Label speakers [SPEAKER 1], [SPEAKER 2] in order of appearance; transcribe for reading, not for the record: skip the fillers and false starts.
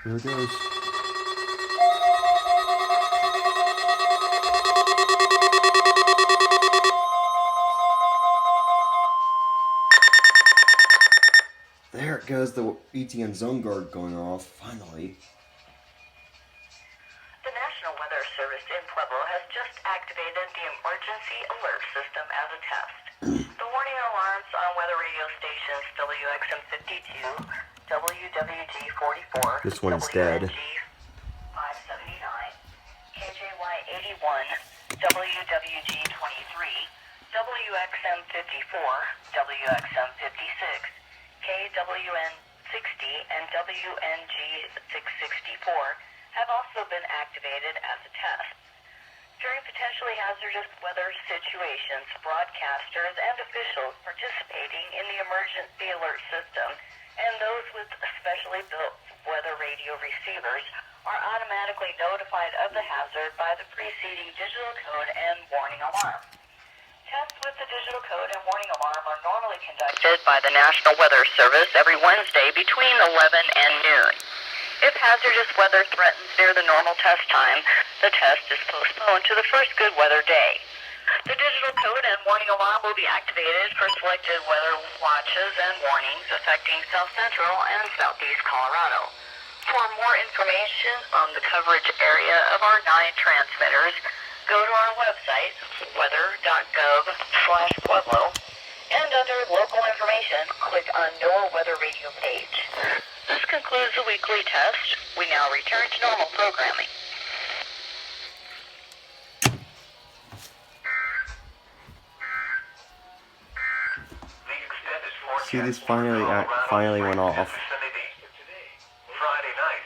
[SPEAKER 1] Here it goes. There it goes, the Eton Zone Guard going off, finally.
[SPEAKER 2] The National Weather Service in Pueblo has just activated the emergency alert system as a test. The warning alarms on weather radio stations WXM 52, WWG 44,
[SPEAKER 1] This one's dead.
[SPEAKER 2] WNG 579, KJY 81, WWG 23, WXM 54, WXM 56, KWN 60, and WNG 664 have also been activated as a test. During potentially hazardous weather situations, broadcasters and officials participating in the emergency alert system and those with specially built weather radio receivers are automatically notified of the hazard by the preceding digital code and warning alarm. Tests with the digital code and warning alarm are normally conducted by the National Weather Service every Wednesday between 11 and noon. If hazardous weather threatens near the normal test time, the test is postponed to the first good weather day. The digital code and warning alarm will be activated for selected weather watches and warnings affecting South Central and Southeast Colorado. For more information on the coverage area of our 9 transmitters, go to our website, weather.gov/Pueblo, and under local information, click on NOAA Weather Radio page. This concludes the weekly test. We now return to normal programming.
[SPEAKER 1] See, this finally went off.
[SPEAKER 2] Friday night.